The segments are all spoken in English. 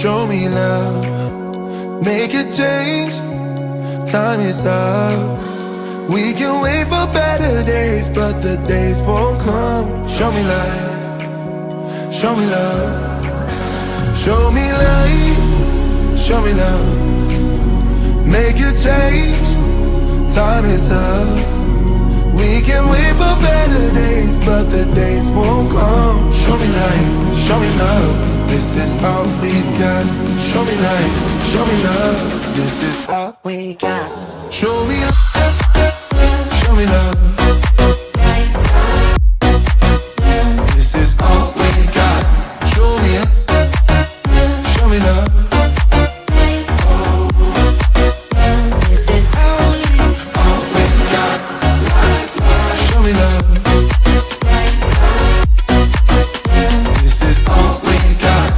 Show me love, make a change. Time is up. We can wait for better days, but the days won't come. Show me light, show me love. Show me light, show me love. Make a change. Time is up. We can wait for better days, but the days won't come. Show me light, show me love. This is all we got. Show me light, show me love. This is all we got. Show me love, show me love. This is all we got. Show me love. This is all we got. Show me love. This is all we got.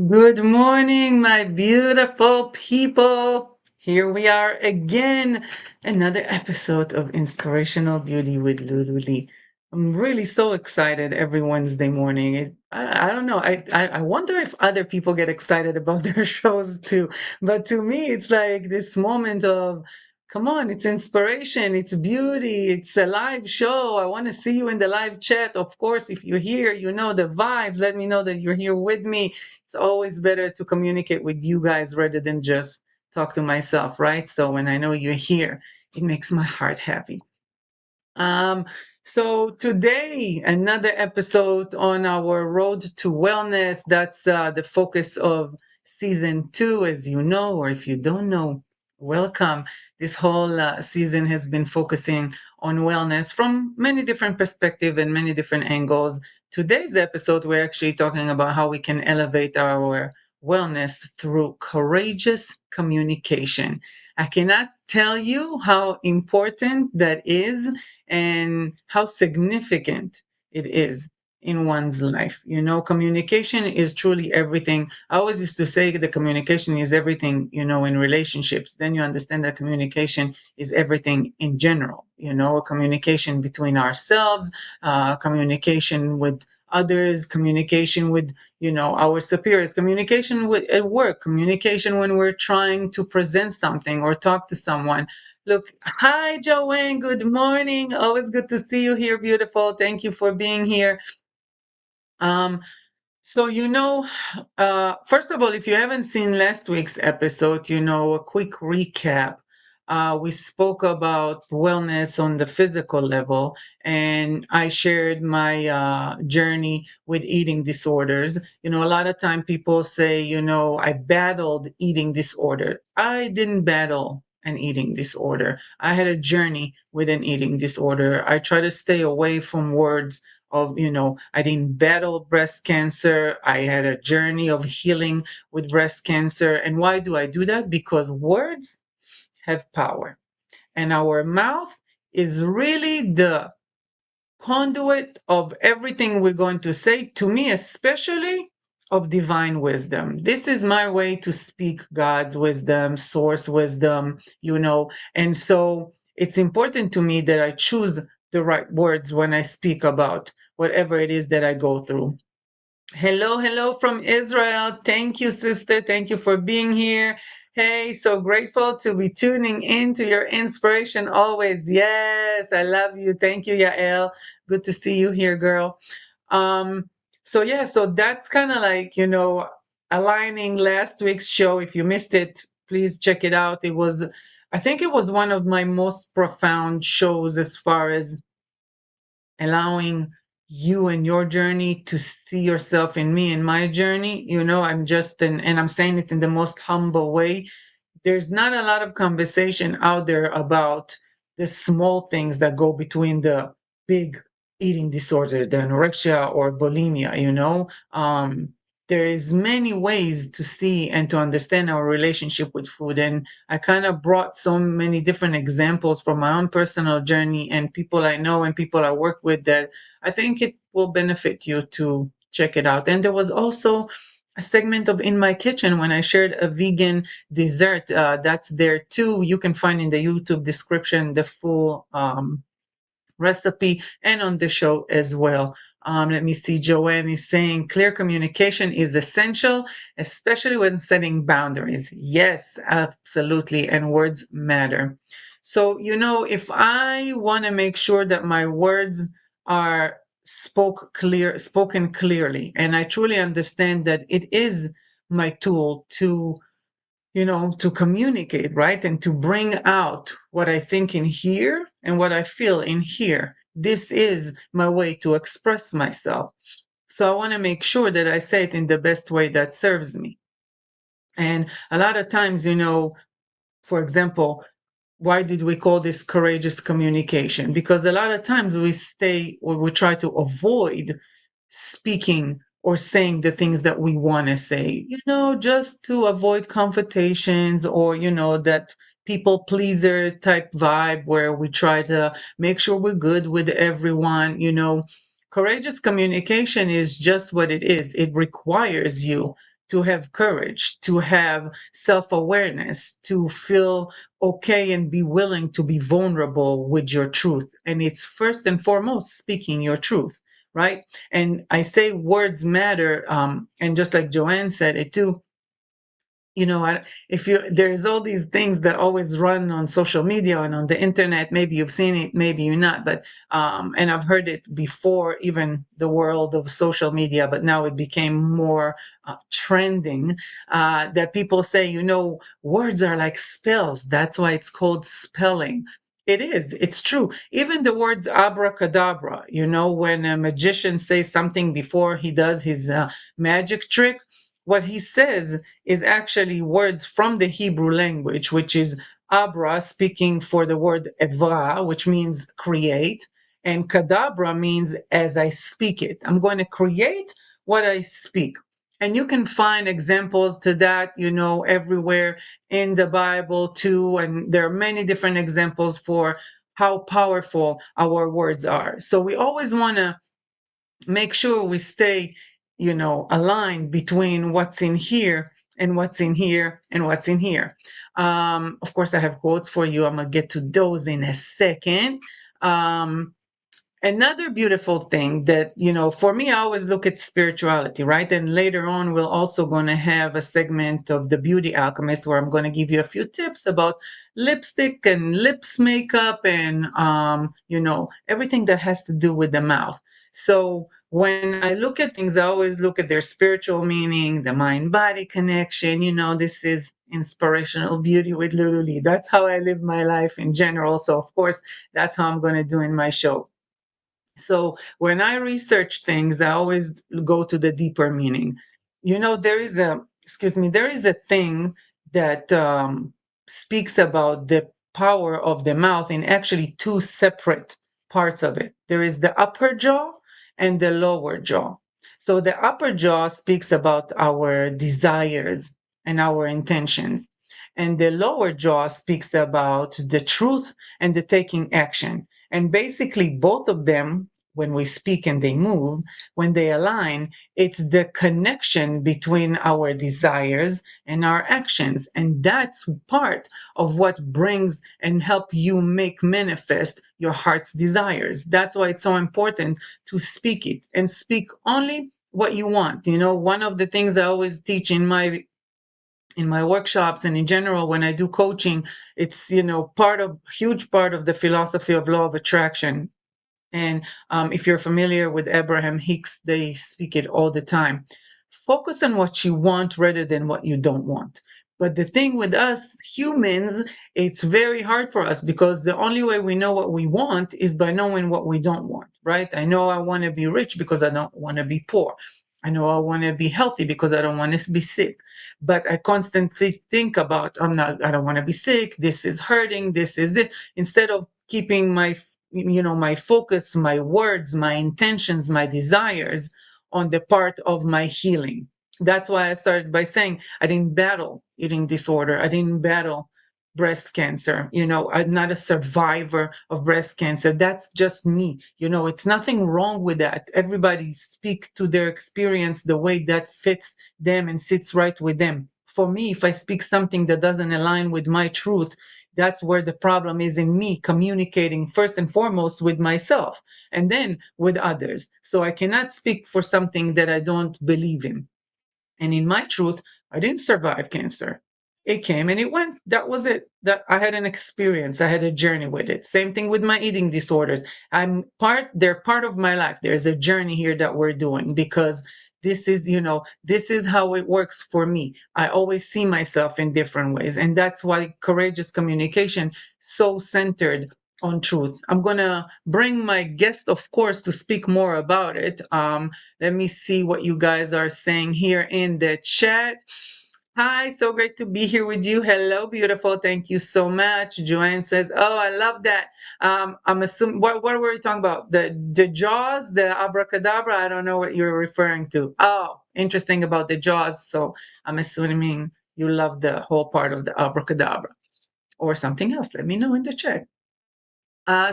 Good morning, my beautiful people. Here we are again, another episode of Inspirational Beauty with Lulu-Lee. I'm really so excited every Wednesday morning. I don't know. I wonder if other people get excited about their shows too. But to me, it's like this moment of, come on, it's inspiration, it's beauty, it's a live show. I want to see you in the live chat. Of course, if you're here, you know the vibes. Let me know that you're here with me. It's always better to communicate with you guys rather than just talk to myself, right? So when I know you're here, it makes my heart happy. Um, so today, another episode on our road to wellness. That's the focus of season 2, as you know, or if you don't know, welcome. This whole season has been focusing on wellness from many different perspectives and many different angles. Today's episode, we're actually talking about how we can elevate our wellness through courageous communication. I cannot tell you how important that is and how significant it is in one's life. You know, communication is truly everything. I always used to say the communication is everything, you know, in relationships. Then you understand that communication is everything in general, you know, communication between ourselves, communication with others, communication with, you know, our superiors, communication with at work, communication when we're trying to present something or talk to someone. Look, hi, Joanne. Good morning. Always good to see you here, beautiful. Thank you for being here. Um, so, you know, first of all, if you haven't seen last week's episode, you know, a quick recap. We spoke about wellness on the physical level, and I shared my journey with eating disorders. You know, a lot of time people say, you know, I battled eating disorder. I didn't battle an eating disorder. I had a journey with an eating disorder. I try to stay away from words of, you know, I didn't battle breast cancer. I had a journey of healing with breast cancer. And why do I do that? Because words have power, and our mouth is really the conduit of everything we're going to say, to me especially, of divine wisdom. This is my way to speak God's wisdom, source wisdom, you know. And so it's important to me that I choose the right words when I speak about whatever it is that I go through. Hello, hello from Israel. Thank you, sister. Thank you for being here. Hey, so grateful to be tuning in to your inspiration always. Yes, I love you. Thank you, Yael. Good to see you here, girl. Um, so yeah, so that's kind of like, you know, aligning last week's show. If you missed it, please check it out. It was, I think it was one of my most profound shows as far as allowing you and your journey to see yourself in me and my journey. You know, I'm just and I'm saying it in the most humble way. There's not a lot of conversation out there about the small things that go between the big eating disorder, the anorexia or bulimia, you know. There is many ways to see and to understand our relationship with food, and I kind of brought so many different examples from my own personal journey and people I know and people I work with that I think it will benefit you to check it out. And there was also a segment of In My Kitchen when I shared a vegan dessert. That's there too. You can find in the YouTube description the full recipe and on the show as well. Let me see. Joanne is saying clear communication is essential, especially when setting boundaries. Yes, absolutely. And words matter. So, if I want to make sure that my words are spoken clearly, and I truly understand that it is my tool to communicate, right? And to bring out what I think in here and what I feel in here. This is my way to express myself. So I want to make sure that I say it in the best way that serves me. And a lot of times, for example, why did we call this courageous communication? Because a lot of times we stay or we try to avoid speaking or saying the things that we want to say, just to avoid confrontations or, that people pleaser type vibe where we try to make sure we're good with everyone. Courageous communication is just what it is. It requires you to have courage, to have self awareness, to feel okay and be willing to be vulnerable with your truth. And it's first and foremost speaking your truth, right? And I say words matter. And just like Joanne said it too, if there's all these things that always run on social media and on the internet. Maybe you've seen it, maybe you're not, but and I've heard it before, even the world of social media, but now it became more trending, that people say, words are like spells. That's why it's called spelling. It is. It's true. Even the words abracadabra, when a magician says something before he does his magic trick, what he says is actually words from the Hebrew language, which is abra, speaking for the word evra, which means create, and kadabra means as I speak it. I'm going to create what I speak. And you can find examples to that, everywhere in the Bible too. And there are many different examples for how powerful our words are. So we always want to make sure we stay, aligned between what's in here and what's in here and what's in here. Of course, I have quotes for you. I'm going to get to those in a second. Um, Another beautiful thing that, for me, I always look at spirituality, right? And later on, we're also going to have a segment of The Beauty Alchemist where I'm going to give you a few tips about lipstick and lips makeup and, everything that has to do with the mouth. So when I look at things, I always look at their spiritual meaning, the mind-body connection. This is Inspirational Beauty with Lulu-Lee. That's how I live my life in general. So, of course, that's how I'm going to do in my show. So when I research things, I always go to the deeper meaning. There is a thing that speaks about the power of the mouth in actually two separate parts of it. There is the upper jaw and the lower jaw. So the upper jaw speaks about our desires and our intentions. And the lower jaw speaks about the truth and the taking action. And basically, both of them, when we speak and they move, when they align, it's the connection between our desires and our actions. And that's part of what brings and help you make manifest your heart's desires. That's why it's so important to speak it and speak only what you want. One of the things I always teach in my workshops and in general when I do coaching, it's huge part of the philosophy of law of attraction. And if you're familiar with Abraham Hicks, they speak it all the time. Focus on what you want rather than what you don't want. But the thing with us humans, it's very hard for us because the only way we know what we want is by knowing what we don't want, right? I know I want to be rich because I don't want to be poor. I know I want to be healthy because I don't want to be sick. But I constantly think about, I don't want to be sick. This is hurting. This is it. Instead of keeping my focus, my words, my intentions, my desires on the part of my healing. That's why I started by saying I didn't battle eating disorder. I didn't battle breast cancer. I'm not a survivor of breast cancer. That's just me. It's nothing wrong with that. Everybody speak to their experience the way that fits them and sits right with them. For me, if I speak something that doesn't align with my truth, That's where the problem is in me communicating first and foremost with myself and then with others. So I cannot speak for something that I don't believe in. And in my truth, I didn't survive cancer. It came and it went. That was it. That I had an experience. I had a journey with it. Same thing with my eating disorders. They're part of my life. There's a journey here that we're doing because this is how it works for me. I always see myself in different ways. And that's why courageous communication so centered on truth. I'm gonna bring my guest, of course, to speak more about it. Let me see what you guys are saying here in the chat. Hi, so great to be here with you. Hello, beautiful. Thank you so much. Joanne says, "Oh, I love that." I'm assuming what were you talking about? The jaws, the abracadabra. I don't know what you're referring to. Oh, interesting about the jaws. So I'm assuming you love the whole part of the abracadabra or something else. Let me know in the chat.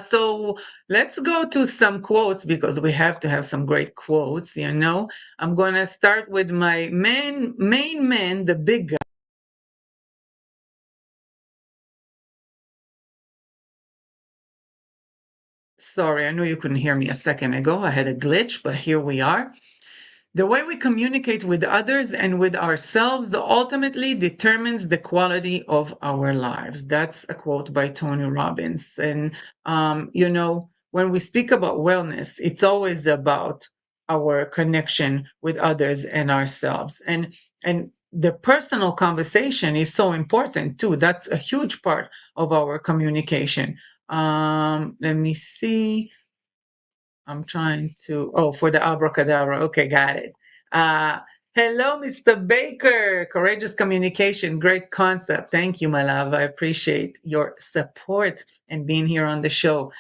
So let's go to some quotes because we have to have some great quotes, you know. I'm gonna start with my main man, the big guy. Sorry, I know you couldn't hear me a second ago. I had a glitch, but here we are. The way we communicate with others and with ourselves ultimately determines the quality of our lives. That's a quote by Tony Robbins. And, when we speak about wellness, it's always about our connection with others and ourselves. And the personal conversation is so important too. That's a huge part of our communication. Let me see. I'm trying to, oh, for the abracadabra. Okay, got it. Uh, Hello, Mr. Baker. Courageous communication, great concept. Thank you, my love. I appreciate your support and being here on the show.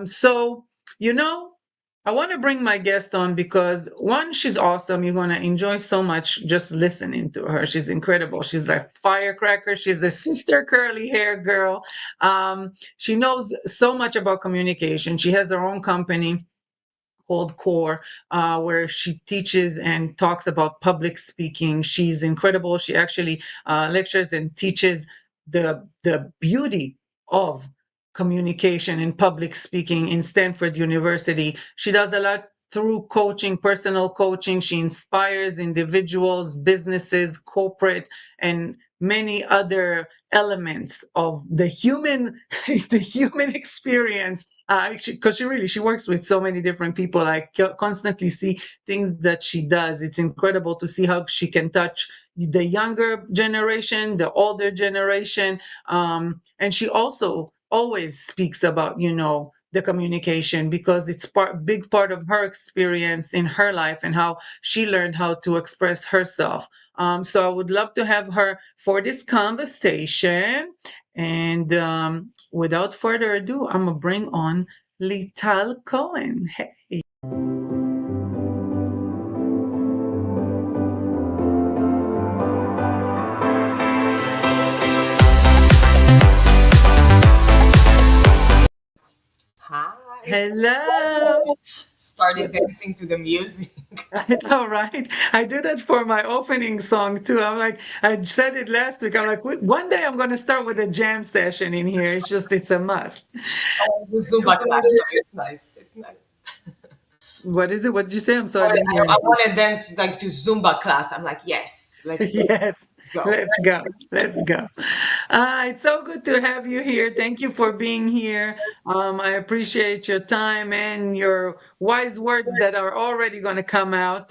So, you know, I want to bring my guest on because one, she's awesome. You're going to enjoy so much just listening to her. She's incredible. She's like firecracker. She's a sister curly hair girl. She knows so much about communication. She has her own company called Core, where she teaches and talks about public speaking. She's incredible. She actually lectures and teaches the beauty of communication and public speaking in Stanford University. She does a lot through coaching, personal coaching. She inspires individuals, businesses, corporate, and many other elements of the human the human experience because she works with so many different people. I constantly see things that she does. It's incredible to see how she can touch the younger generation, the older generation, and she also always speaks about the communication because it's big part of her experience in her life and how she learned how to express herself. So I would love to have her for this conversation. And without further ado, I'm going to bring on Lital Cohen. Hey. Hi. Hello. Started dancing to the music. I know, right? I do that for my opening song too. I'm like, I said it last week. I'm like, one day I'm going to start with a jam session in here. It's a must. The Zumba class. No, it's nice. It's nice. What is it? What did you say? I'm sorry, I I, didn't hear I you. want to dance like to Zumba class. I'm like, yes, let's Yes, go. let's go. Let's go. It's so good to have you here. Thank you for being here. I appreciate your time and your wise words that are already going to come out.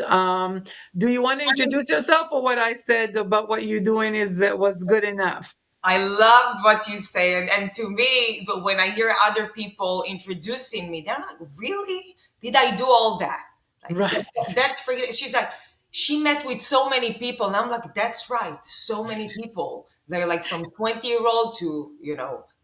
Do you want to introduce yourself, or what I said about what you're doing was good enough? I loved what you say, and to me, but when I hear other people introducing me, they're like, "Really? Did I do all that?" Like Right. that's freaking. She's like, she met with so many people, and I'm like, "That's right, so many people." They're like from 20-year-old to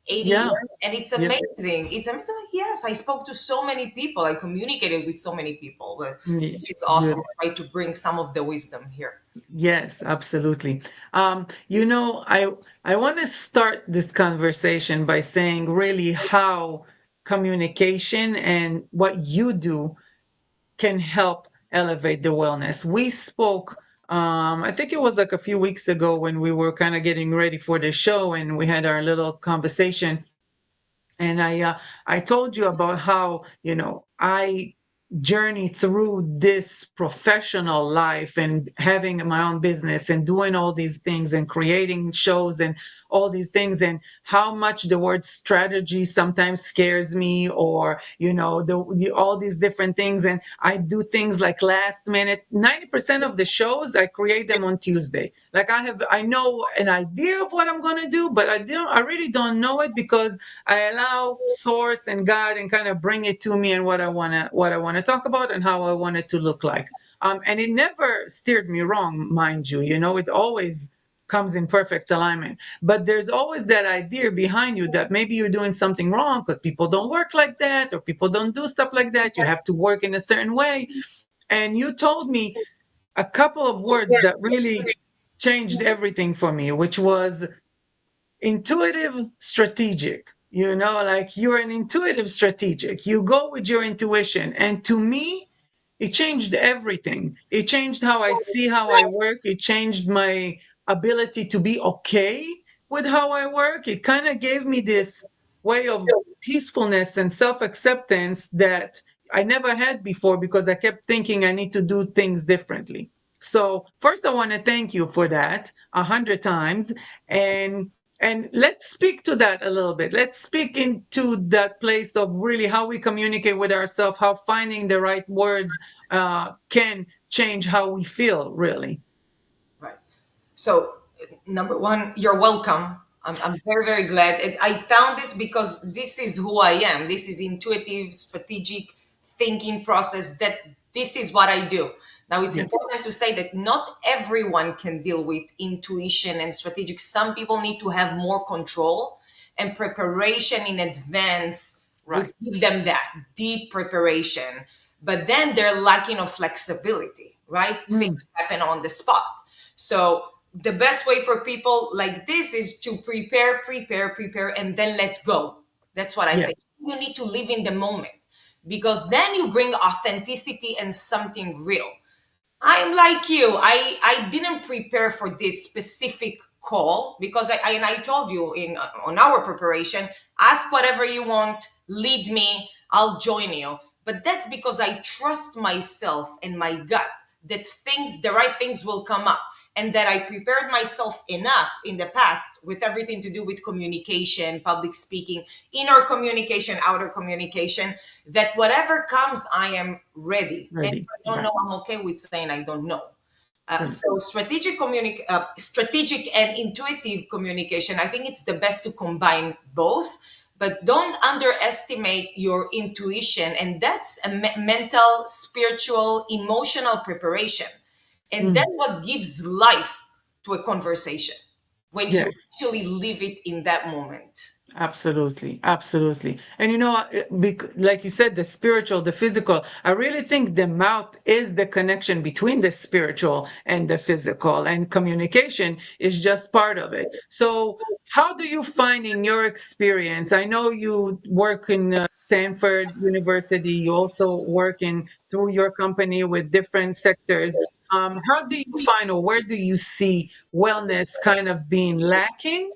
80, Yeah. and it's Yeah. amazing. It's amazing. Like, yes, I spoke to so many people. I communicated with so many people, Yeah. which is awesome. Good. I try to bring some of the wisdom here. Yes, absolutely. I want to start this conversation by saying really how communication and what you do can help elevate the wellness. We spoke I think it was like a few weeks ago when we were kind of getting ready for the show and we had our little conversation. And I told you about how, I journey through this professional life and having my own business and doing all these things and creating shows and all these things, and how much the word strategy sometimes scares me, or all these different things. And I do things like last minute. 90% of the shows I create them on Tuesday. Like I know an idea of what I'm going to do, but I really don't know it, because I allow source and God and kind of bring it to me, and what I want to talk about and how I want it to look like. And it never steered me wrong, mind you. It always comes in perfect alignment. But there's always that idea behind you that maybe you're doing something wrong, because people don't work like that, or people don't do stuff like that. You have to work in a certain way. And you told me a couple of words that really changed everything for me, which was intuitive strategic. Like, you're an intuitive strategic. You go with your intuition, and to me, it changed everything. It changed how I see how I work. It changed my ability to be okay with how I work. It kind of gave me this way of peacefulness and self-acceptance that I never had before, because I kept thinking I need to do things differently. So first, I want to thank you for that 100 times. And let's speak to that a little bit. Let's speak into that place of really how we communicate with ourselves, how finding the right words can change how we feel, really. Right. So, number one, you're welcome. I'm very, very glad. And I found this because this is who I am. This is intuitive, strategic thinking process. That this is what I do. Now, it's Yes, important to say that not everyone can deal with intuition and strategic. Some people need to have more control, and preparation in advance would right. give them that deep preparation. But then they're lacking of flexibility, right? Mm, Things happen on the spot. So the best way for people like this is to prepare, prepare, prepare, and then let go. That's what I say. yes, You need to live in the moment, because then you bring authenticity and something real. I'm like you. I didn't prepare for this specific call, because I told you in on our preparation, ask whatever you want, lead me, I'll join you. But that's because I trust myself and my gut that the right things will come up, and that I prepared myself enough in the past with everything to do with communication, public speaking, inner communication, outer communication, that whatever comes, I am ready. And if ready. I don't Right. know, I'm okay with saying I don't know. Right. So strategic and intuitive communication, I think it's the best to combine both, but don't underestimate your intuition. And that's a mental, spiritual, emotional preparation. And Mm, that's what gives life to a conversation when you yes. actually live it in that moment. Absolutely, absolutely. And like you said, the spiritual, the physical, I really think the mouth is the connection between the spiritual and the physical, and communication is just part of it. So, how do you find in your experience? I know you work in Stanford University, you also work in through your company with different sectors. How do you find, or where do you see wellness kind of being lacking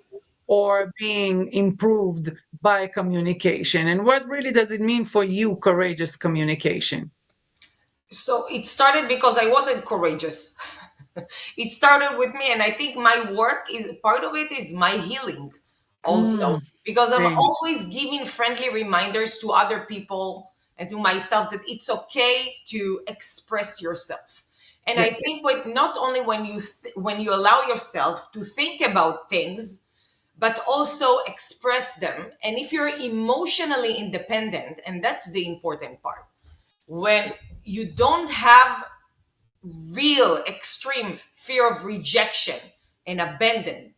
or being improved by communication? And what really does it mean for you, courageous communication? So it started because I wasn't courageous. It started with me, and I think my work is part of it, is my healing also, Mm, because I'm same. always giving friendly reminders to other people and to myself that it's okay to express yourself. And I Yes, think not only when you allow yourself to think about things, but also express them. And if you're emotionally independent, and that's the important part, when you don't have real extreme fear of rejection and abandonment,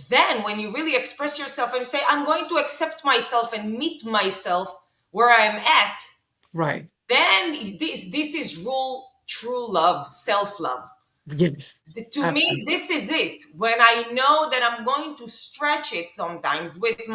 then when you really express yourself and you say, I'm going to accept myself and meet myself where I'm at, right. then this is real true love, self-love. Yes, To me, absolutely. this is it. When I know that I'm going to stretch it sometimes with it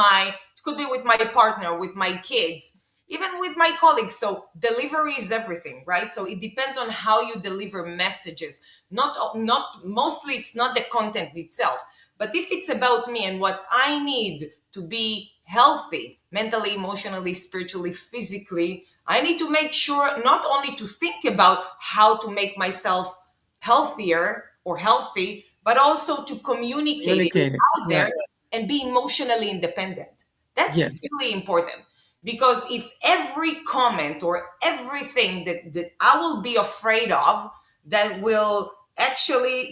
could be with my partner, with my kids, even with my colleagues. So delivery is everything, right? So it depends on how you deliver messages. Not mostly, it's not the content itself, but if it's about me and what I need to be healthy, mentally, emotionally, spiritually, physically, I need to make sure not only to think about how to make myself healthier or healthy, but also to communicate it Communicating. out there Right. and be emotionally independent. That's Yes. really important, because if every comment or everything that I will be afraid of that will actually,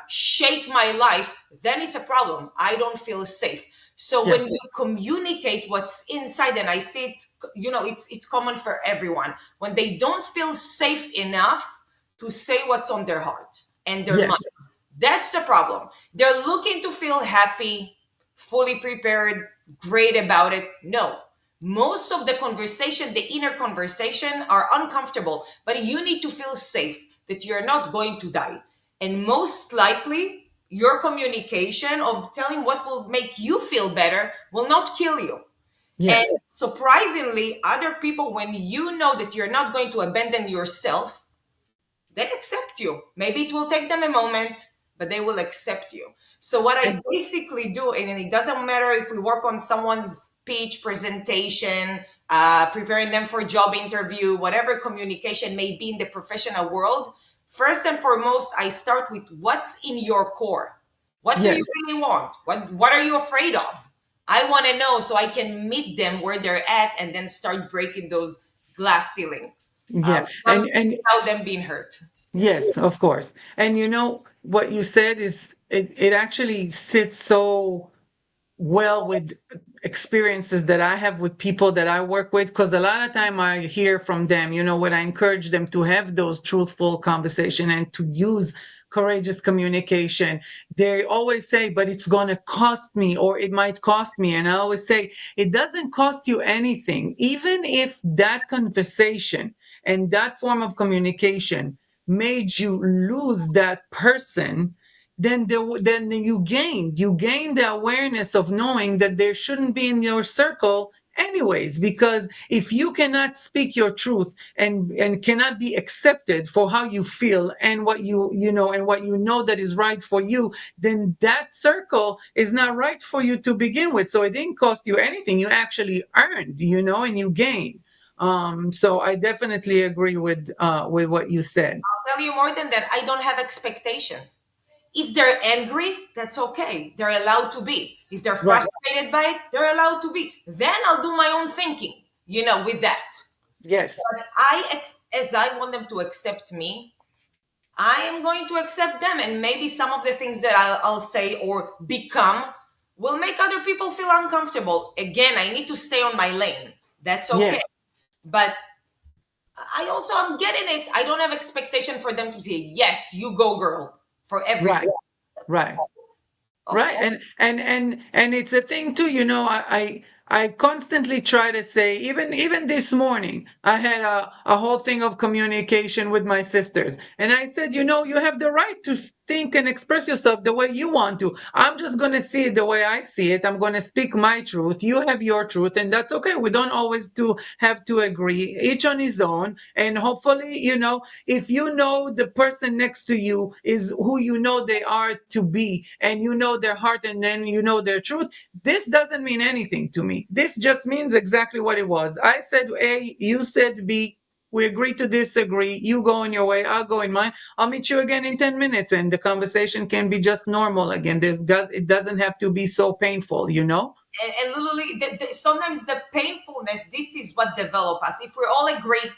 shake my life, then it's a problem. I don't feel safe. So Yes. when you communicate what's inside, and I see it, it's common for everyone, when they don't feel safe enough to say what's on their heart and their mind, Yes. that's the problem. They're looking to feel happy, fully prepared, great about it. No. Most of the conversation, the inner conversation, are uncomfortable, but you need to feel safe that you're not going to die. And most likely, your communication of telling what will make you feel better will not kill you. And Yes. surprisingly, other people, when you know that you're not going to abandon yourself, they accept you. Maybe it will take them a moment, but they will accept you. So what I And basically do, and it doesn't matter if we work on someone's pitch presentation, preparing them for a job interview, whatever communication may be in the professional world, first and foremost, I start with what's in your core. What do yes. you really want? What are you afraid of? I want to know so I can meet them where they're at and then start breaking those glass ceiling, Yeah. without them being hurt. Yes, of course. And what you said is it actually sits so well with experiences that I have with people that I work with, because a lot of time I hear from them, when I encourage them to have those truthful conversation and to use courageous communication, they always say, but it's going to cost me, or it might cost me. And I always say, it doesn't cost you anything. Even if that conversation and that form of communication made you lose that person, then you gain the awareness of knowing that there shouldn't be in your circle anyways, because if you cannot speak your truth and cannot be accepted for how you feel and what you know that is right for you, then that circle is not right for you to begin with. So it didn't cost you anything. You actually earned, and you gained. So I definitely agree with what you said. Tell you more than that, I don't have expectations. If they're angry, that's okay. They're allowed to be. If they're Right. frustrated by it, they're allowed to be. Then I'll do my own thinking, with that. Yes. But as I want them to accept me, I am going to accept them. And maybe some of the things that I'll say or become will make other people feel uncomfortable. Again, I need to stay on my lane. That's Yes. okay. But I also am getting it. I don't have expectation for them to say, yes, you go girl for Right. everything. Right. Right. Okay. And it's a thing too, I constantly try to say, even this morning, I had a whole thing of communication with my sisters. And I said, you have the right to think and express yourself the way you want to. I'm just gonna see it the way I see it. I'm gonna speak my truth. You have your truth, and that's okay. We don't always have to agree, each on his own. And hopefully, if the person next to you is who they are to be, and their heart, and then their truth, this doesn't mean anything to me. This just means exactly what it was. I said A, you said B. We agree to disagree. You go in your way, I'll go in mine. I'll meet you again in 10 minutes, and the conversation can be just normal again. It doesn't have to be so painful. And literally, sometimes the painfulness, this is what develop us. If we all agree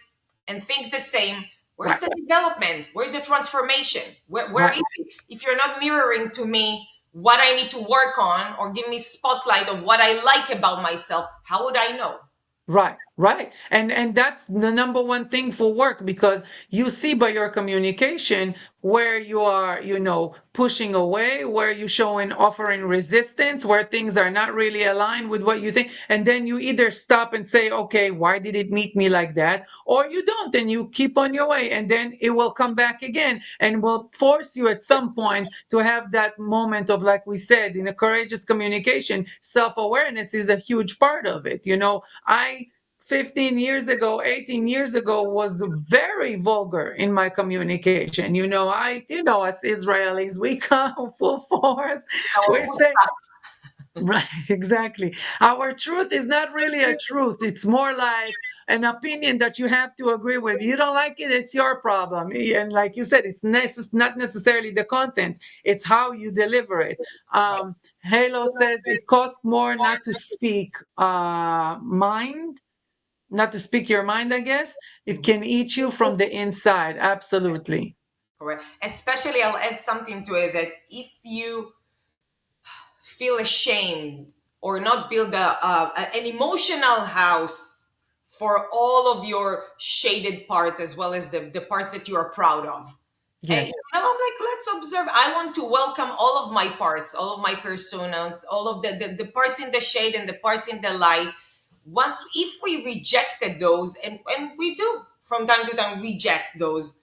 and think the same, where's Right, the development? Where's the transformation? Where right. is it? If you're not mirroring to me what I need to work on or give me spotlight of what I like about myself, how would I know? Right, right. And that's the number one thing for work, because you see by your communication where you are, pushing away, where you showing offering resistance, where things are not really aligned with what you think. And then you either stop and say, okay, why did it meet me like that? Or you don't, and you keep on your way, and then it will come back again and will force you at some point to have that moment of, like we said, in a courageous communication, self-awareness is a huge part of it. I 15 years ago, 18 years ago was very vulgar in my communication. Us Israelis, we come full force. Our We food say, right, exactly. Our truth is not really a truth. It's more like an opinion that you have to agree with. You don't like it, it's your problem. And like you said, not necessarily the content, it's how you deliver it. right. Halo says it costs more not to speak your mind, I guess. It Mhm. can eat you from the inside. Absolutely. Correct. Especially, I'll add something to it that if you feel ashamed or not build an emotional house for all of your shaded parts as well as the parts that you are proud of. And Yes. I'm like, let's observe. I want to welcome all of my parts, all of my personas, all of the parts in the shade and the parts in the light. Once, if we rejected those, and we do from time to time reject those,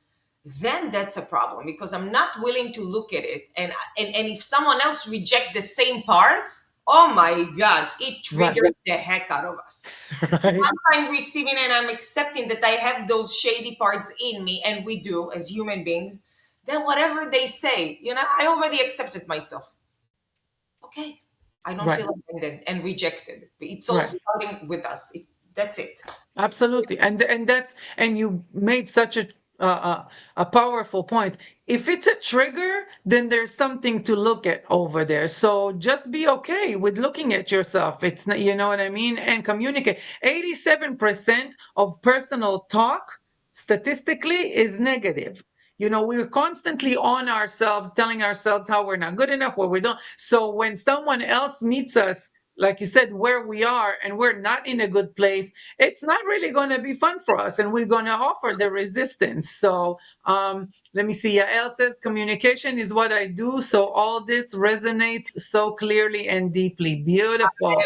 then that's a problem because I'm not willing to look at it. And if someone else reject the same parts, oh my God, it Right. triggers the heck out of us. Right. Once I'm receiving and I'm accepting that I have those shady parts in me, and we do as human beings, then whatever they say, I already accepted myself. Okay. I don't Right. feel offended and rejected. It's all Right. starting with us. That's it. Absolutely, and you made such a powerful point. If it's a trigger, then there's something to look at over there. So just be okay with looking at yourself. It's not, you know what I mean, and communicate. 87% of personal talk statistically is negative. We're constantly on ourselves, telling ourselves how we're not good enough, what we don't. So when someone else meets us, like you said, where we are and we're not in a good place, it's not really going to be fun for us, and we're going to offer the resistance. So let me see. Yael says communication is what I do, so all this resonates so clearly and deeply. Beautiful.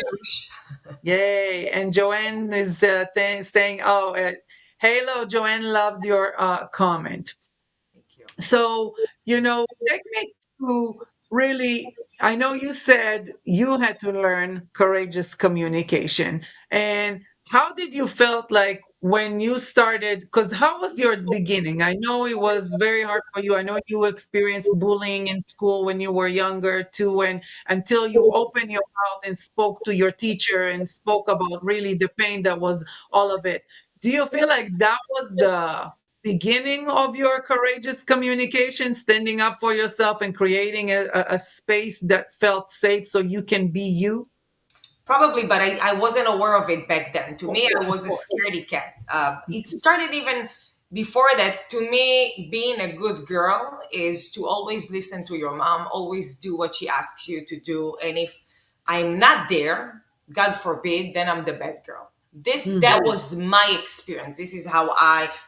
Yay. And Joanne is saying, oh, hello, Joanne, loved your comment. Thank you. So, take me to really, I know you said you had to learn courageous communication. And how did you felt like when you started? Because how was your beginning? I know it was very hard for you. I know you experienced bullying in school when you were younger too, and until you opened your mouth and spoke to your teacher and spoke about really the pain that was all of it. Do you feel like that was the beginning of your courageous communication, standing up for yourself and creating a space that felt safe so you can be you? Probably, but I wasn't aware of it back then. To me, I Of was a course. scaredy cat. It started even before that. To me, being a good girl is to always listen to your mom, always do what she asks you to do. And if I'm not there, God forbid, then I'm the bad girl. That Mhm. was my experience. This is how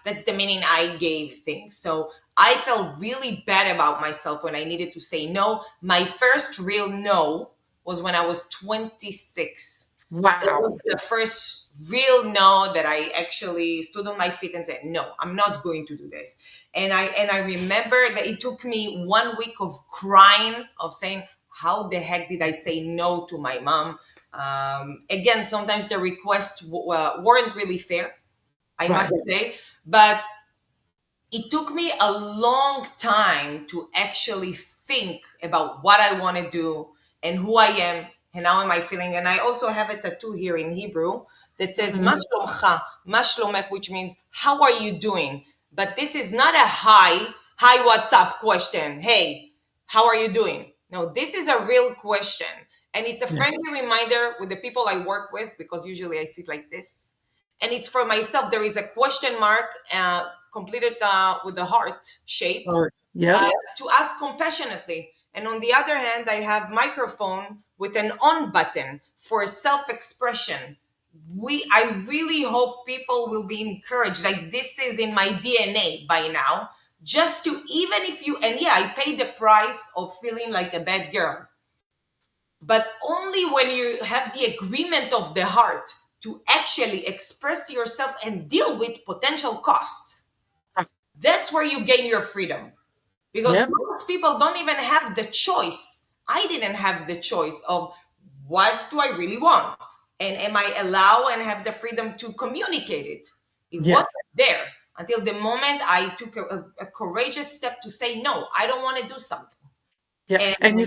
that's the meaning I gave things. So I felt really bad about myself when I needed to say no. My first real no was when I was 26. It was Wow. the first real no that I actually stood on my feet and said, "No, I'm not going to do this." And I remember that it took me 1 week of crying, of saying, "How the heck did I say no to my mom?" Again, sometimes the requests weren't really fair, I Right. must say, but it took me a long time to actually think about what I want to do and who I am and how am I feeling. And I also have a tattoo here in Hebrew that says "Ma Mhm. shlomcha," "Ma shlomech," which means how are you doing? But this is not a hi, what's up question. Hey, how are you doing? No, this is a real question. And it's a Yeah. friendly reminder with the people I work with because usually I sit like this. And it's for myself. There is a question mark completed with the heart shape Oh, yep. to ask compassionately. And on the other hand, I have microphone with an on button for self-expression. I really hope people will be encouraged. Like this is in my DNA by now. Just to even if you and yeah, I paid the price of feeling like a bad girl, but only when you have the agreement of the heart to actually express yourself and deal with potential costs. That's where you gain your freedom because Yep. most people don't even have the choice. I didn't have the choice of what do I really want. And am I allow and have the freedom to communicate it? It Yes. wasn't there until the moment I took a courageous step to say no, I don't want to do something. Yeah. And And you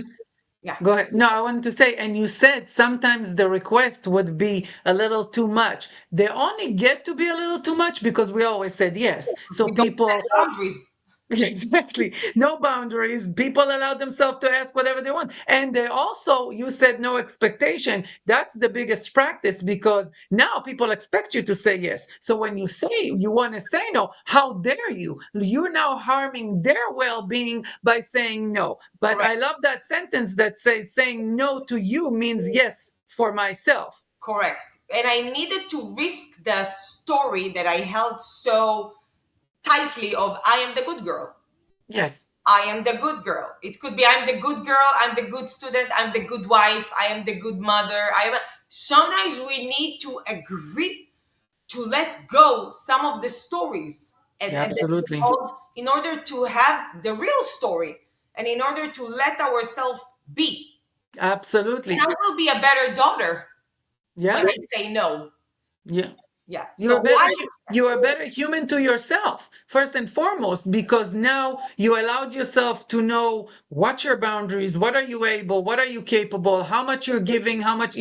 yeah, go ahead. No, I wanted to say, and you said sometimes the request would be a little too much. They only get to be a little too much because we always said yes. So we don't set people boundaries. exactly. No boundaries. People allow themselves to ask whatever they want. And they also, you said no expectation. That's the biggest practice because now people expect you to say yes. So when you say you want to say no, how dare you? You're now harming their well being by saying no. But Correct. I love that sentence that says saying no to you means yes for myself. Correct. And I needed to risk the story that I held so tightly of I am the good girl. Yes. I am the good girl. It could be I'm the good girl, I'm the good student, I'm the good wife, I am the good mother. Sometimes we need to agree to let go some of the stories Yeah, and that we absolutely. hold in order to have the real story and in order to let ourselves be. And Absolutely. I will be a better daughter when Yeah. I say no. Yeah. Yeah. You're So a better why? you are a better human to yourself, first and foremost, because now you allowed yourself to know what your boundaries, what are you able, what are you capable, how much you're giving, how much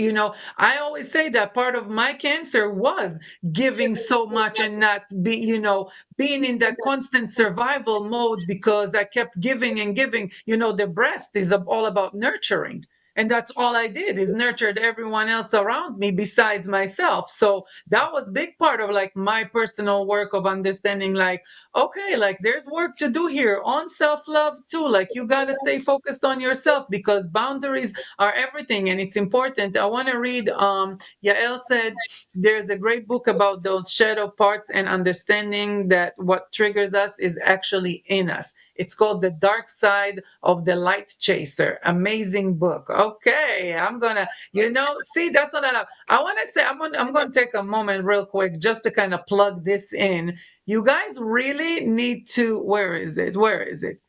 I always say that part of my cancer was giving so much and not being in that constant survival mode because I kept giving and giving. The breast is all about nurturing. And that's all I did is nurtured everyone else around me besides myself. So that was big part of like my personal work of understanding like okay, like there's work to do here on self-love too. Like you got to stay focused on yourself because boundaries are everything and it's important. I want to read Yael said there's a great book about those shadow parts and understanding that what triggers us is actually in us. It's called The Dark Side of the Light Chaser. Amazing book. Okay, I'm gonna, see, that's what I want to say. I'm going to take a moment real quick just to kind of plug this in. You guys really need to, where is it? Where is it?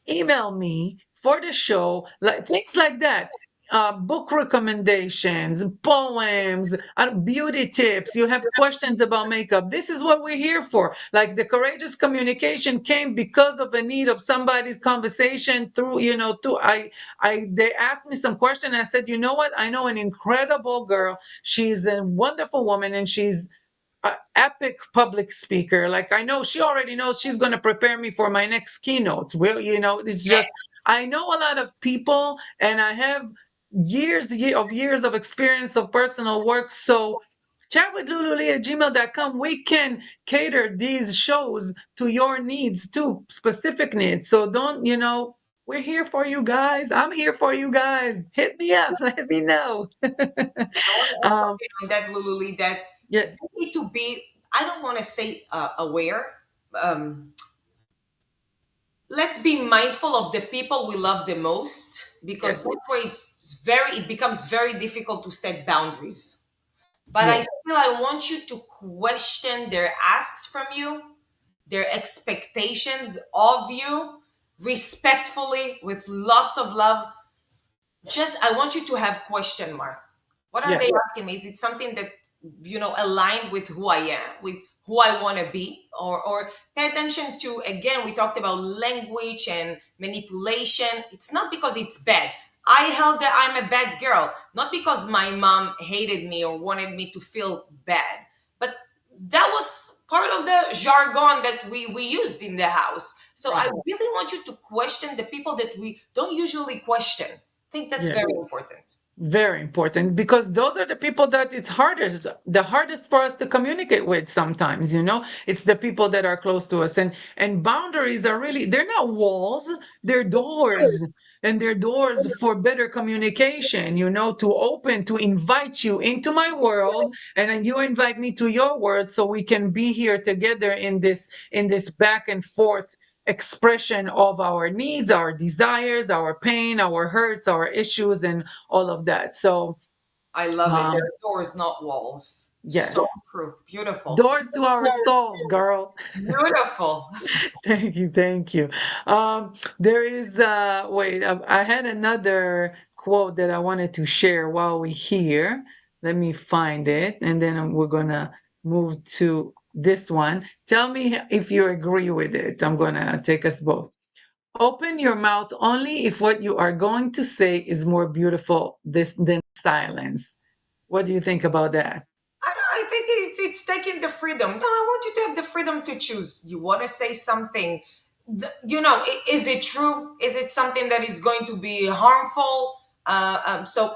Email me for the show, like things like that. Book recommendations, poems, beauty tips. You have questions about makeup. This is what we're here for. Like the courageous communication came because of a need of somebody's conversation through, they asked me some question. And I said, you know what? I know an incredible girl. She's a wonderful woman and she's epic public speaker. Like I know she already knows she's going to prepare me for my next keynote. Well, it's Yeah, just I know a lot of people, and I have years of experience of personal work. So chat with Lulu-Lee at gmail.com. We can cater these shows to your needs too, specific needs. So don't, we're here for you guys. I'm here for you guys. Hit me up. Let me know. I want to also um, get on that, Lululi, that yes, we need to be, I don't want to say aware. Um, let's be mindful of the people we love the most because yes, that's where it becomes very difficult to set boundaries. But yes. I want you to question their asks from you, their expectations of you, respectfully, with lots of love. Just I want you to have question mark. What are they Yes. asking me? Is it something that aligned with who I am, with who I want to be, or pay attention to? Again, we talked about language and manipulation. It's not because it's bad. I held that I'm a bad girl, not because my mom hated me or wanted me to feel bad, but that was part of the jargon that we used in the house. So I Right. really want you to question the people that we don't usually question. I think that's Yes. very important. Very important because those are the people that it's the hardest for us to communicate with sometimes, it's the people that are close to us, and boundaries are really, they're not walls, they're doors. And they're doors for better communication, to open, to invite you into my world, and then you invite me to your world so we can be here together in this back and forth expression of our needs, our desires, our pain, our hurts, our issues, and all of that. So, I love it. um, They're doors, not walls. So yes, true. Beautiful. doors to our souls, girl. Beautiful. Thank you, thank you. There is, wait, I had another quote that I wanted to share while we're here. Let me find it, and then we're gonna move to this one. Tell me if you agree with it. I'm gonna take us both. Open your mouth only if what you are going to say is more beautiful than silence. What do you think about that? I think it's taking the freedom. No, I want you to have the freedom to choose. You want to say something, is it true? Is it something that is going to be harmful? So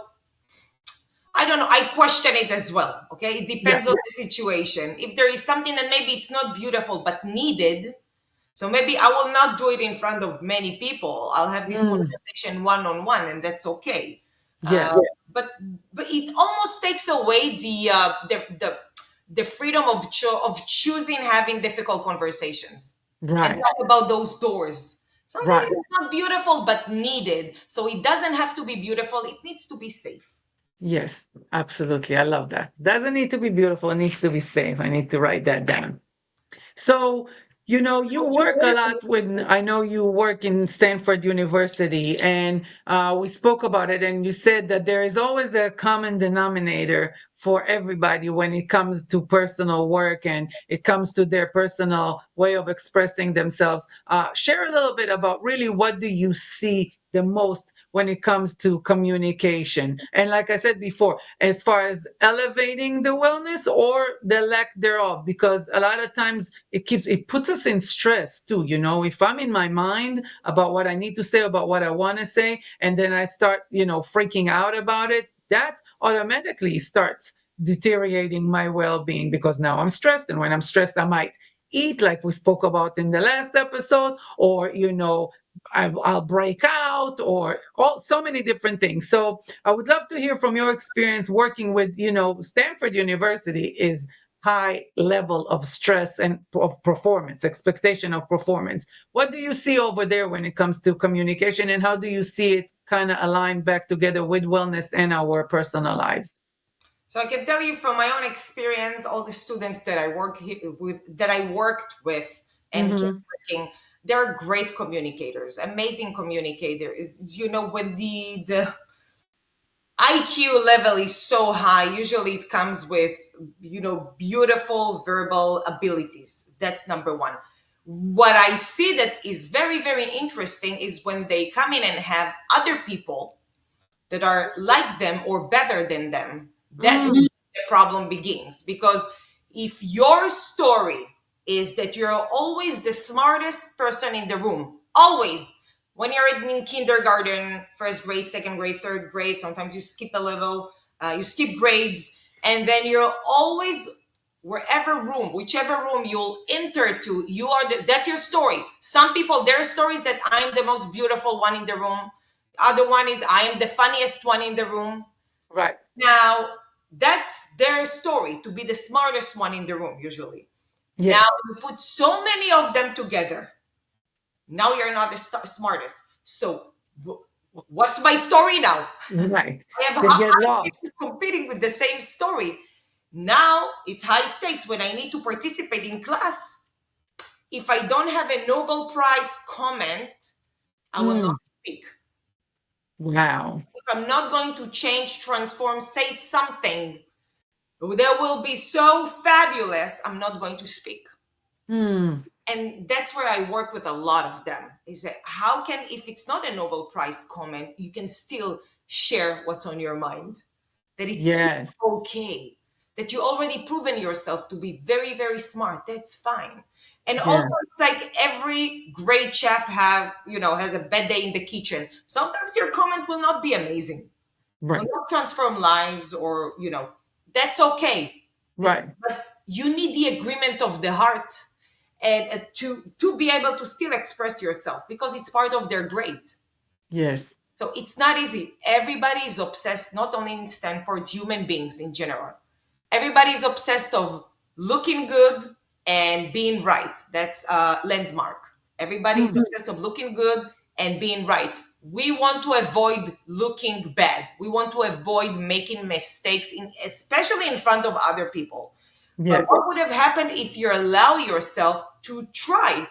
I don't know. I question it as well. Okay. It Yeah. depends on the situation. If there is something that maybe it's not beautiful but needed, so maybe I will not do it in front of many people. I'll have this Mm, conversation one on one, and that's okay. Uh, yes. but it almost takes away the freedom of choosing having difficult conversations and Right. talk about those doors. Sometimes Right. it's not beautiful but needed. So it doesn't have to be beautiful. It needs to be safe. Yes. Absolutely. I love that. Doesn't need to be beautiful. It needs to be safe. I need to write that down. So, you work a lot with, I know you work in Stanford University, and we spoke about it, and you said that there is always a common denominator for everybody when it comes to personal work and it comes to their personal way of expressing themselves. Share a little bit about really what do you see the most when it comes to communication. And like I said before, as far as elevating the wellness or the lack thereof, because a lot of times it puts us in stress too. If I'm in my mind about what I need to say, about what I want to say, and then I start freaking out about it, that automatically starts deteriorating my well-being, because now I'm stressed, and when I'm stressed, I might eat like we spoke about in the last episode, or I'll break out, or so many different things. So I would love to hear from your experience working with, Stanford University is high level of stress and of performance, expectation of performance. What do you see over there when it comes to communication, and how do you see it kind of align back together with wellness and our personal lives? So I can tell you from my own experience, all the students that I worked with and keep Mm-hmm. working, they're great communicators, amazing communicators. When the IQ level is so high, usually it comes with, beautiful verbal abilities. That's number one. What I see that is very, very interesting is when they come in and have other people that are like them or better than them, that Mm, the problem begins. Because if your story is that you're always the smartest person in the room, always, when you're in kindergarten, first grade, second grade, third grade, sometimes you skip a level, you skip grades, and then you're always whichever room you'll enter to, that's your story. Some people, their stories that I'm the most beautiful one in the room. Other one is I am the funniest one in the room. right. Now, that's their story, to be the smartest one in the room, usually. Now, Yes. you put so many of them together. Now you're not the smartest. So, what's my story now? Right. I have They get other lost. people competing with the same story. Now, it's high stakes when I need to participate in class. If I don't have a Nobel Prize comment, I will not Mm, speak. wow. If I'm not going to change, transform, say something that will be so fabulous, I'm not going to speak. Mm, And that's where I work with a lot of them, is that how can, if it's not a Nobel Prize comment, you can still share what's on your mind, that it's yes. okay, that you already proven yourself to be very, very smart. That's fine. And also, Yeah. it's like every great chef has a bad day in the kitchen. Sometimes your comment will not be amazing, will Right. not transform lives, or that's okay. Right. But you need the agreement of the heart, and to be able to still express yourself, because it's part of their grade. Yes. So it's not easy. Everybody is obsessed, not only in Stanford, human beings in general. Everybody is obsessed of looking good and being right. That's a landmark. Everybody is Mm, obsessed of looking good and being right. We want to avoid looking bad. We want to avoid making mistakes, especially in front of other people. But yes. what would have happened if you allow yourself to try?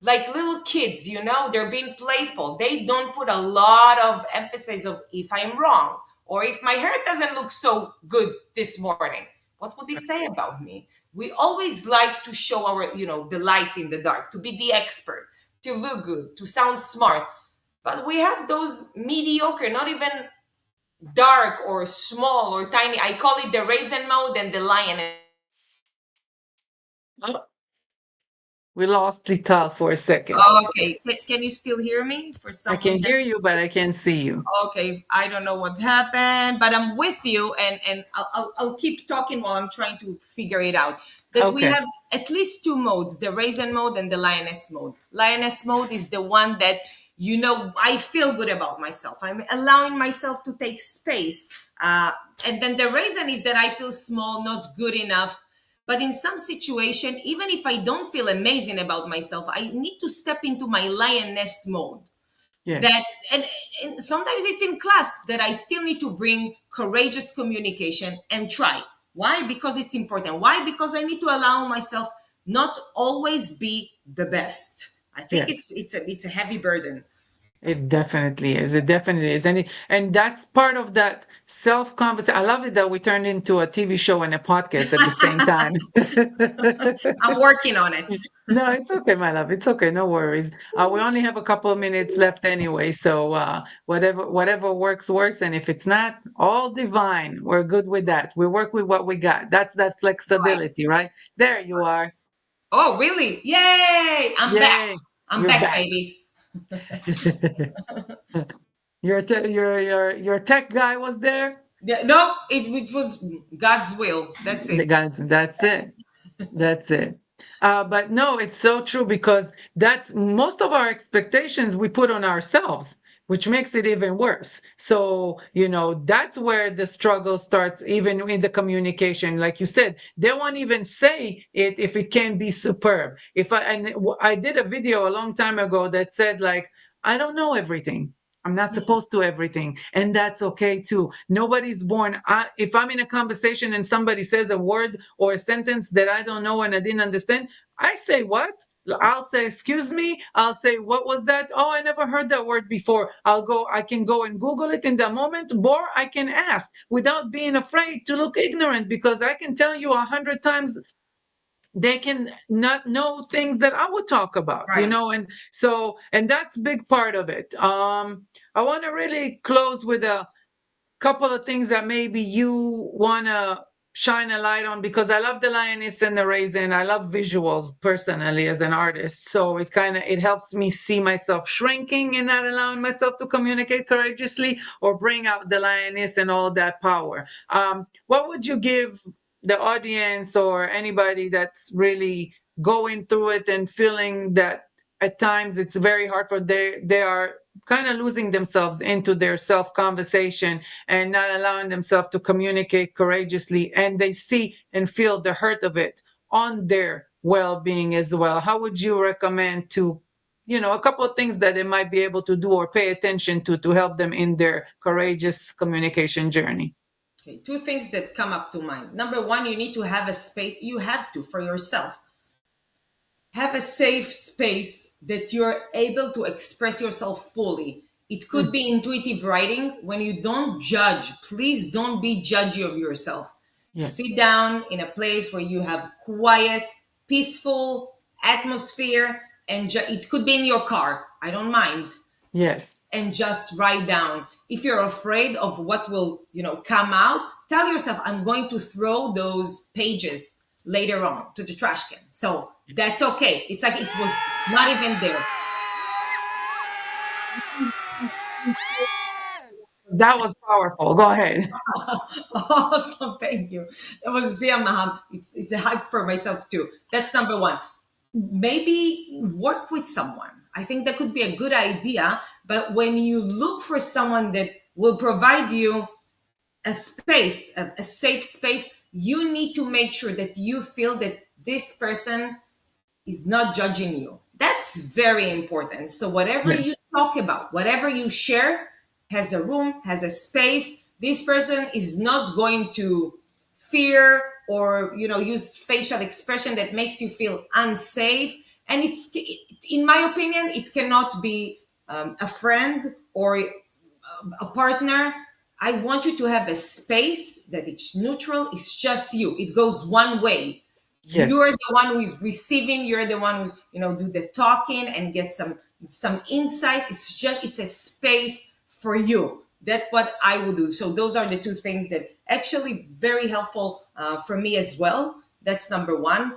Like little kids, they're being playful. They don't put a lot of emphasis of if I'm wrong Or if my hair doesn't look so good this morning, what would it say about me? We always like to show our, the light in the dark, to be the expert, to look good, to sound smart. But we have those mediocre, not even dark or small or tiny. I call it the raisin mode and the lioness mode. Oh, we lost Lital for a second. Okay, can you still hear me for I some can reason? hear you, but I can't see you. Okay, I don't know what happened, but I'm with you, and I'll keep talking while I'm trying to figure it out. That we Okay. have at least two modes: the raisin mode and the lioness mode. Lioness mode is the one that, I feel good about myself. I'm allowing myself to take space, and then the raisin is that I feel small, not good enough. But in some situation, even if I don't feel amazing about myself, I need to step into my lioness mode. Yes. that and sometimes it's in class that I still need to bring courageous communication and try. Why? Because it's important. Why? Because I need to allow myself not always be the best. I think Yes. it's a heavy burden. It definitely is. It definitely is. And that's part of that self conversation. I love it that we turned into a TV show and a podcast at the same time. I'm working on it. No, it's okay, my love. It's okay. No worries. We only have a couple of minutes left anyway, so whatever works works, and if it's not, all divine. We're good with that. We work with what we got. That's that Right. flexibility, right? There you are. Oh, really? Yay! I'm back. Yay, I'm you're back, back. baby. Your tech guy was there. Yeah, no, it was God's will. That's it. That's it. That's it. But no, it's so true because that's most of our expectations we put on ourselves, which makes it even worse. So, that's where the struggle starts, even in the communication. Like you said, they won't even say it if it can be superb. I did a video a long time ago that said, like, I don't know everything. I'm not supposed to everything, and that's okay too. Nobody's born. If I'm in a conversation and somebody says a word or a sentence that I don't know and I didn't understand, I say what? I'll say, excuse me. I'll say, what was that? Oh, I never heard that word before. I can go and Google it in that moment, or I can ask without being afraid to look ignorant because I can tell you 100 times they can not know things that I would talk about, Right. and so, and that's big part of it. I want to really close with a couple of things that maybe you want to shine a light on because I love the lioness and the raisin. I love visuals personally as an artist. So it helps me see myself shrinking and not allowing myself to communicate courageously or bring out the lioness and all that power. What would you give the audience or anybody that's really going through it and feeling that at times it's very hard for they are kind of losing themselves into their self conversation and not allowing themselves to communicate courageously, and they see and feel the hurt of it on their well-being as well? How would you recommend to, a couple of things that they might be able to do or pay attention to help them in their courageous communication journey? Okay, two things that come up to mind. Number one, you need to have a space. You have to, for yourself, have a safe space that you're able to express yourself fully. It could Mm, be intuitive writing when you don't judge. Please don't be judgy of yourself. yes, Sit down in a place where you have quiet, peaceful atmosphere, and it could be in your car. I don't mind. yes, And just write down. If you're afraid of what will, come out, tell yourself, I'm going to throw those pages later on to the trash can. So that's okay. It's like it was not even there. that was powerful. Go ahead. Awesome. Thank you. That was Zia Maham. It's a hype for myself too. That's number one. Maybe work with someone. I think that could be a good idea. But when you look for someone that will provide you a space, a safe space, you need to make sure that you feel that this person is not judging you. That's very important. So whatever Yes, you talk about, whatever you share, has a room, has a space. This person is not going to fear or use facial expression that makes you feel unsafe. And in my opinion, it cannot be a friend or a partner. I want you to have a space that it's neutral. It's just you. It goes one way. Yes. You're the one who is receiving. You're the one who's, do the talking and get some insight. It's a space for you. That's what I would do. So those are the two things that actually very helpful for me as well. That's number one.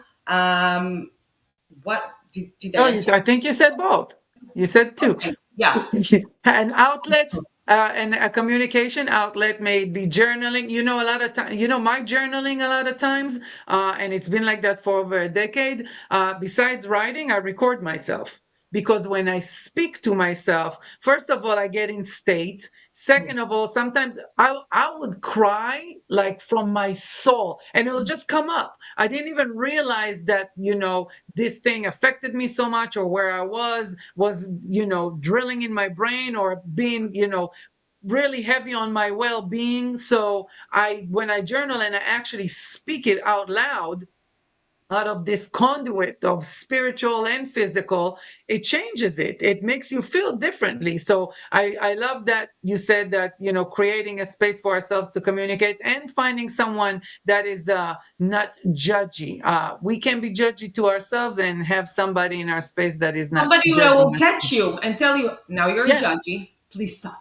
What did I Oh, answer? I think you said both. You said two. Okay. Yeah. An outlet, and a communication outlet may be journaling. A lot of time, my journaling a lot of times, and it's been like that for over a decade. Besides writing, I record myself because when I speak to myself, first of all, I get in state. Second of all, sometimes I would cry like from my soul, and it'll just come up. I didn't even realize that this thing affected me so much, or where I was drilling in my brain, or being really heavy on my well-being. So when I journal and I actually speak it out loud, out of this conduit of spiritual and physical, it changes it. It makes you feel differently. So I love that you said that, creating a space for ourselves to communicate and finding someone that is not judgy. We can be judgy to ourselves and have somebody in our space that is not Somebody will judging us. catch you and tell you, now you're Yes. judgy. Please stop.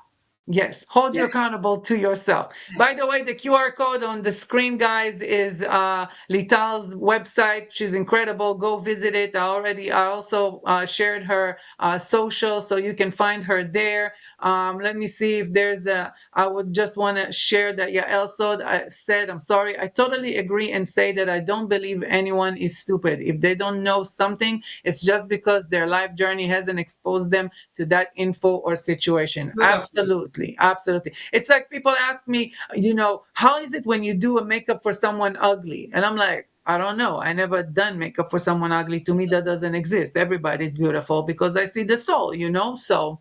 Yes, hold you Yes. accountable to yourself. By the Yes. way, the QR code on the screen, guys, is Lital's website. She's incredible. Go visit it. I also shared her social, so you can find her there. Let me see if there's I would just want to share that Yael said, I'm sorry. I totally agree and say that I don't believe anyone is stupid. If they don't know something, it's just because their life journey hasn't exposed them to that info or situation. Beautiful. Absolutely. Absolutely. It's like people ask me, how is it when you do a makeup for someone ugly? And I'm like, I don't know. I never done makeup for someone ugly. To me, that doesn't exist. Everybody's beautiful because I see the soul. So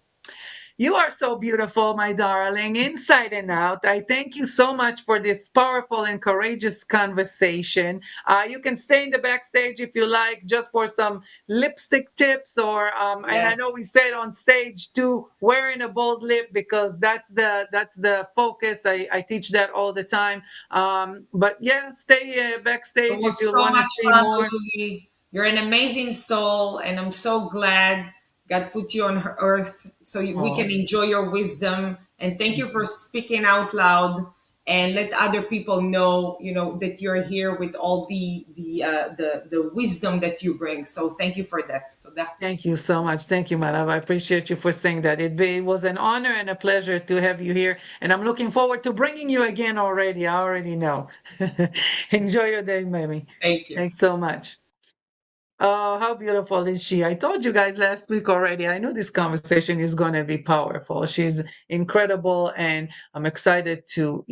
you are so beautiful, my darling, inside and out. I thank you so much for this powerful and courageous conversation. You can stay in the backstage if you like, just for some lipstick tips, and I know Yes. we said on stage too, wearing a bold lip, because that's the focus. I teach that all the time. But yeah, stay It backstage if was you so want to much see fun, more. Lulu-Lee. You're an amazing soul, and I'm so glad God put you on earth so we can Oh, enjoy your wisdom. And thank you thank for you. speaking out loud and let other people know, that you're here with all the wisdom that you bring. So thank you for that. So that Thank you so much. Thank you, my love. I appreciate you for saying that. It was an honor and a pleasure to have you here. And I'm looking forward to bringing you again already. I already know. Enjoy your day, baby. thank you. Thanks so much. Oh, how beautiful is she? I told you guys last week already. I knew this conversation is going to be powerful. She's incredible. And I'm excited to,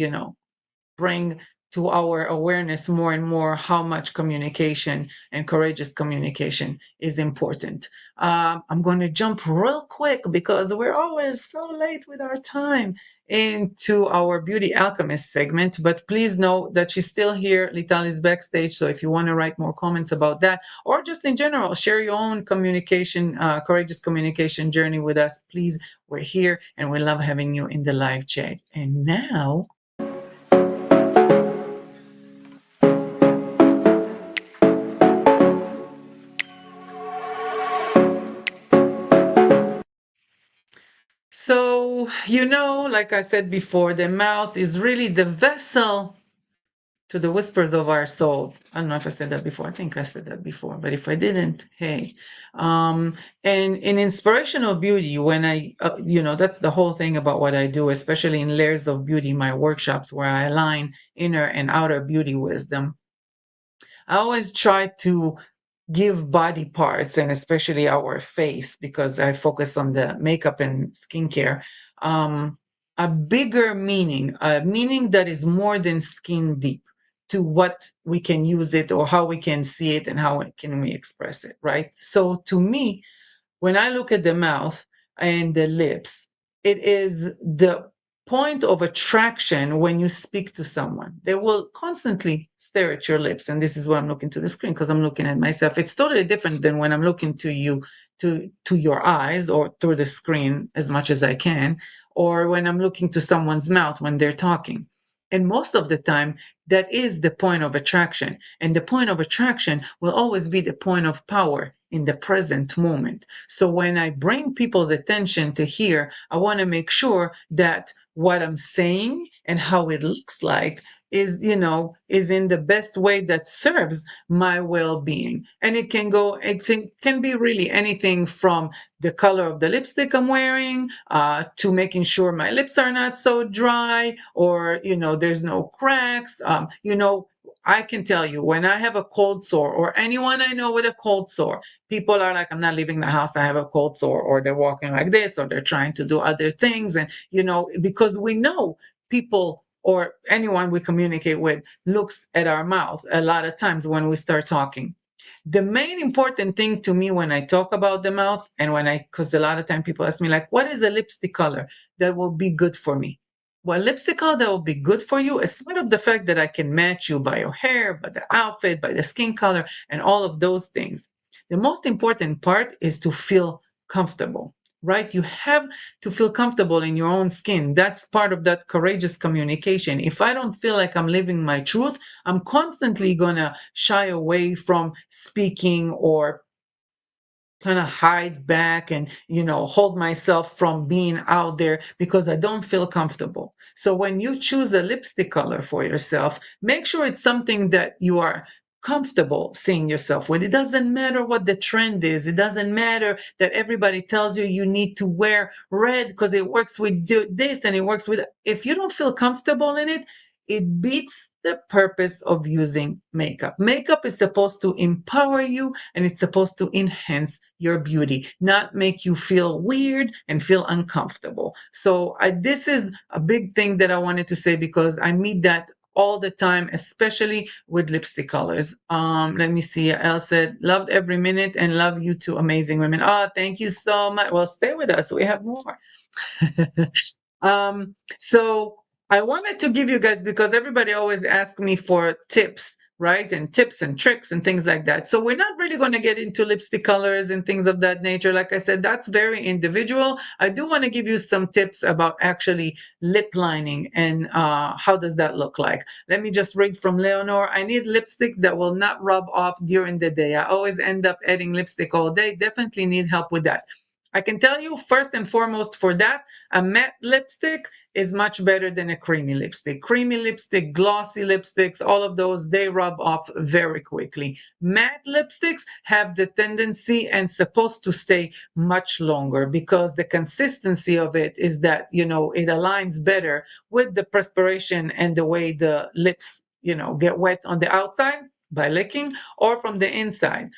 bring to our awareness more and more how much communication and courageous communication is important. I'm going to jump real quick because we're always so late with our time into our Beauty Alchemist segment. But please know that she's still here. Lital is backstage. So if you want to write more comments about that, or just in general, share your own communication, courageous communication journey with us, please. We're here and we love having you in the live chat. And now, so, like I said before, the mouth is really the vessel to the whispers of our souls. I don't know if I said that before. I think I said that before, but if I didn't, hey. And in inspirational beauty, when that's the whole thing about what I do, especially in layers of beauty, my workshops where I align inner and outer beauty wisdom. I always try to give body parts, and especially our face, because I focus on the makeup and skincare, um, a bigger meaning, a meaning that is more than skin deep, to what we can use it, or how we can see it, and how can we express it, right? So to me, when I look at the mouth and the lips, it is the point of attraction. When you speak to someone, they will constantly stare at your lips. And this is why I'm looking to the screen, because I'm looking at myself. It's totally different than when I'm looking to you, to your eyes, or through the screen as much as I can, or when I'm looking to someone's mouth when they're talking. And most of the time, that is the point of attraction. And the point of attraction will always be the point of power in the present moment. So when I bring people's attention to here, I want to make sure that what I'm saying and how it looks like is, is in the best way that serves my well-being. And it can be really anything from the color of the lipstick I'm wearing, to making sure my lips are not so dry, or there's no cracks. I can tell you, when I have a cold sore, or anyone I know with a cold sore, people are like, I'm not leaving the house, I have a cold sore, or they're walking like this, or they're trying to do other things. And because we know people, or anyone we communicate with, looks at our mouth a lot of times when we start talking. The main important thing to me when I talk about the mouth, and because a lot of time people ask me, like, what is a lipstick color that will be good for me? Well, lipstick color that will be good for you, aside of the fact that I can match you by your hair, by the outfit, by the skin color, and all of those things. The most important part is to feel comfortable, right? You have to feel comfortable in your own skin. That's part of that courageous communication. If I don't feel like I'm living my truth, I'm constantly going to shy away from speaking, or kind of hide back and hold myself from being out there because I don't feel comfortable. So when you choose a lipstick color for yourself, make sure it's something that you are comfortable seeing yourself with. It doesn't matter what the trend is. It doesn't matter that everybody tells you need to wear red because it works with this and it works with, if you don't feel comfortable in it, it beats the purpose of using makeup. Makeup is supposed to empower you, and it's supposed to enhance your beauty, not make you feel weird and feel uncomfortable. So this is a big thing that I wanted to say, because I meet that all the time, especially with lipstick colors. Let me see. Elle said, loved every minute and love you two amazing women. Oh, thank you so much. Well, stay with us. We have more. So I wanted to give you guys, because everybody always asks me for tips, right? And tips and tricks and things like that. So we're not really going to get into lipstick colors and things of that nature. Like I said, that's very individual. I do want to give you some tips about actually lip lining and how does that look like. Let me just read from Leonore. I need lipstick that will not rub off during the day. I always end up adding lipstick all day. Definitely need help with that. I can tell you, first and foremost, for that, a matte lipstick is much better than a creamy lipstick. Creamy lipstick, glossy lipsticks, all of those, they rub off very quickly. Matte lipsticks have the tendency and supposed to stay much longer, because the consistency of it is that, it aligns better with the perspiration and the way the lips, get wet on the outside by licking, or from the inside.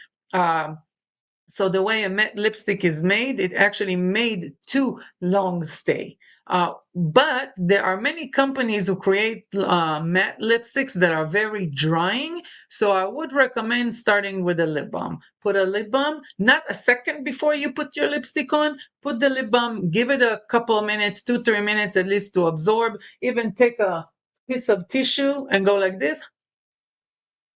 So the way a matte lipstick is made, it actually made to long stay. But there are many companies who create matte lipsticks that are very drying. So I would recommend starting with a lip balm. Put a lip balm, not a second before you put your lipstick on. Put the lip balm, give it a couple of minutes, 2-3 minutes at least to absorb. Even take a piece of tissue and go like this.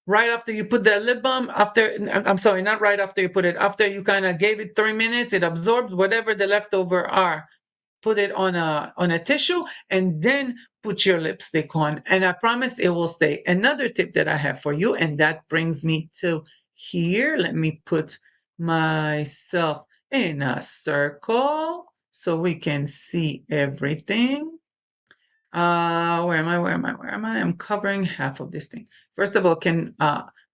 Right after you put the lip balm, I'm sorry, not right after you put it, after you kind of gave it 3 minutes, it absorbs whatever the leftover are. Put it on a tissue, and then put your lipstick on, and I promise it will stay. Another tip that I have for you, and that brings me to here. Let me put myself in a circle so we can see everything. Where am I? Where am I? Where am I? I'm covering half of this thing. First of all, can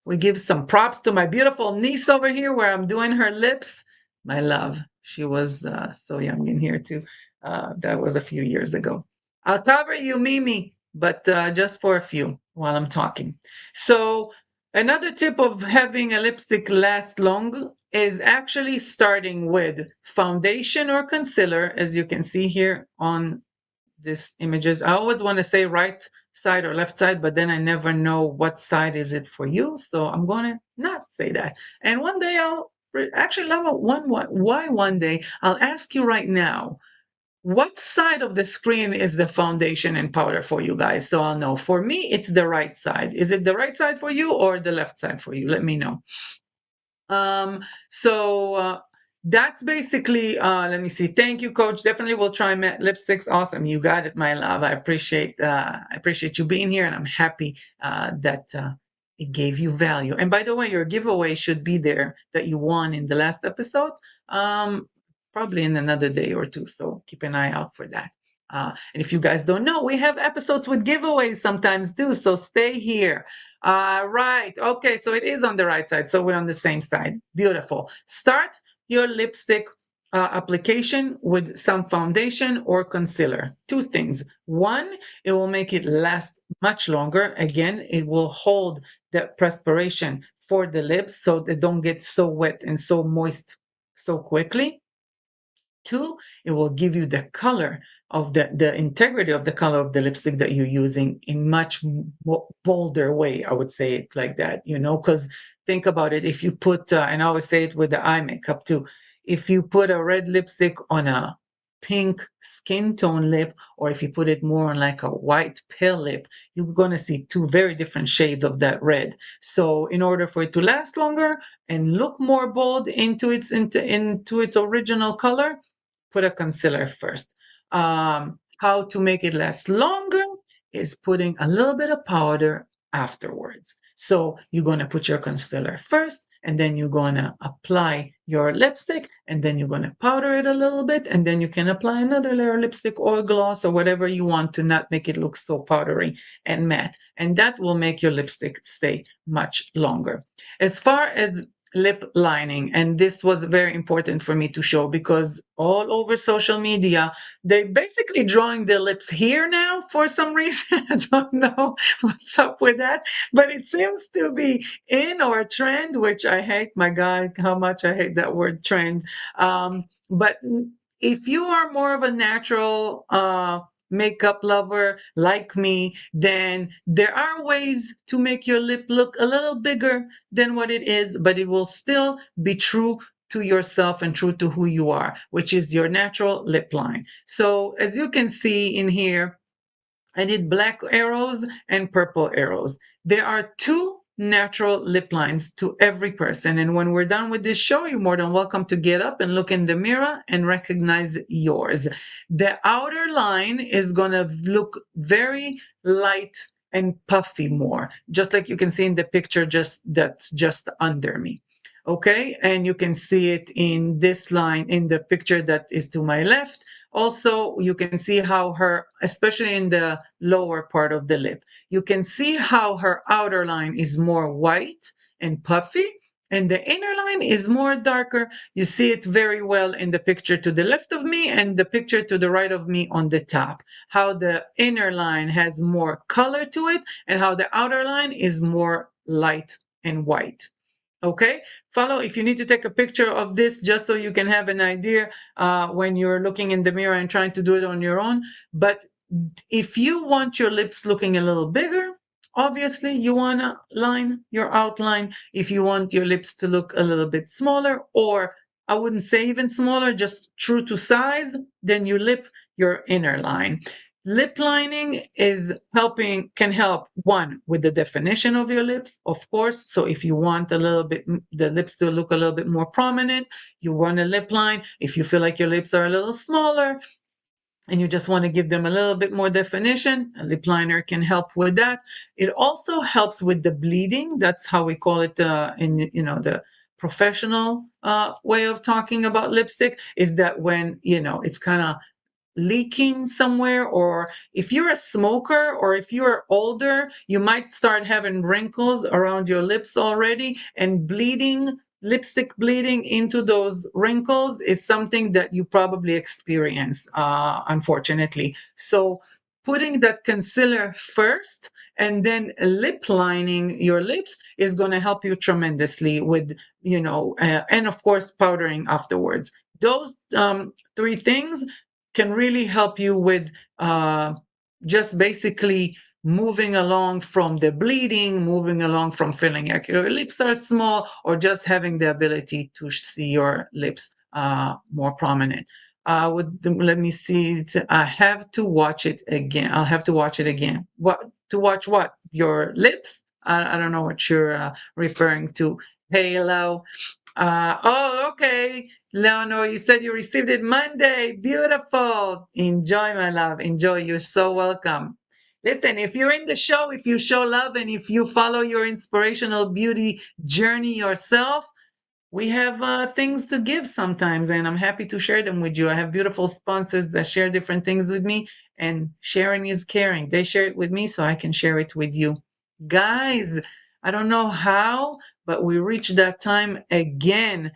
we give some props to my beautiful niece over here, where I'm doing her lips? My love. She was so young in here too. That was a few years ago. I'll cover you, Mimi, but just for a few while I'm talking. So another tip of having a lipstick last long is actually starting with foundation or concealer, as you can see here on these images. I always want to say right side or left side, but then I never know what side is it for you. So I'm going to not say that. And one day I'll actually love why one day I'll ask you right now, what side of the screen is the foundation and powder for you guys? So I'll know. For me, it's the right side. Is it the right side for you or the left side for you? Let me know. So that's basically, let me see. Thank you, coach. Definitely will try matte lipsticks. Awesome. You got it, my love. I appreciate you being here, and I'm happy that it gave you value. And by the way, your giveaway should be there that you won in the last episode. Um, Probably in another day or two. So keep an eye out for that. And if you guys don't know, we have episodes with giveaways sometimes too. So stay here. Right. Okay. So it is on the right side. So we're on the same side. Beautiful. Start your lipstick application with some foundation or concealer. Two things. One, it will make it last much longer. Again, it will hold the perspiration for the lips so they don't get so wet and so moist so quickly. Two, it will give you the color of the integrity of the color of the lipstick that you're using in much bolder way. I would say it like that, because think about it. If you put, and I always say it with the eye makeup too, if you put a red lipstick on a pink skin tone lip, or if you put it more on like a white pale lip, you're going to see two very different shades of that red. So in order for it to last longer and look more bold into its original color, put a concealer first. How to make it last longer is putting a little bit of powder afterwards. So you're going to put your concealer first, and then you're going to apply your lipstick, and then you're going to powder it a little bit, and then you can apply another layer of lipstick or gloss or whatever you want to not make it look so powdery and matte. And that will make your lipstick stay much longer. As far as lip lining, and this was very important for me to show because all over social media they basically drawing their lips here now for some reason. I don't know what's up with that, but it seems to be in or trend, which I hate. My God, how much I hate that word trend. But if you are more of a natural makeup lover like me, then there are ways to make your lip look a little bigger than what it is, but it will still be true to yourself and true to who you are, which is your natural lip line. So as you can see in here, I did black arrows and purple arrows. There are two natural lip lines to every person. And when we're done with this show, you're more than welcome to get up and look in the mirror and recognize yours. The outer line is going to look very light and puffy more, just like you can see in the picture that's just under me. Okay, and you can see it in this line in the picture that is to my left. Also, you can see how her, especially in the lower part of the lip, you can see how her outer line is more white and puffy, and the inner line is more darker. You see it very well in the picture to the left of me and the picture to the right of me on the top, how the inner line has more color to it and how the outer line is more light and white. Okay, follow if you need to take a picture of this just so you can have an idea when you're looking in the mirror and trying to do it on your own. But if you want your lips looking a little bigger, obviously you want to line your outline. If you want your lips to look a little bit smaller, or I wouldn't say even smaller, just true to size, then you lip your inner line. Lip lining can help one with the definition of your lips, of course. So if you want a little bit the lips to look a little bit more prominent, you want a lip line. If you feel like your lips are a little smaller and you just want to give them a little bit more definition, a lip liner can help with that. It also helps with the bleeding. That's how we call it in the professional way of talking about lipstick, is that when it's kind of leaking somewhere, or if you're a smoker or if you're older, you might start having wrinkles around your lips already, and bleeding, lipstick bleeding into those wrinkles is something that you probably experience, unfortunately. So putting that concealer first and then lip lining your lips is going to help you tremendously with, and of course powdering afterwards. Those three things can really help you with just basically moving along from the bleeding, moving along from feeling like your lips are small, or just having the ability to see your lips more prominent. Let me see. I have to watch it again. I'll have to watch it again. What to watch? What, your lips? I don't know what you're referring to. Halo. Oh, okay. Leonor, you said you received it Monday. Beautiful. Enjoy, my love. Enjoy. You're so welcome. Listen, if you're in the show, if you show love, and if you follow your inspirational beauty journey yourself, we have things to give sometimes, and I'm happy to share them with you. I have beautiful sponsors that share different things with me, and sharing is caring. They share it with me so I can share it with you. Guys, I don't know how, but we reached that time again.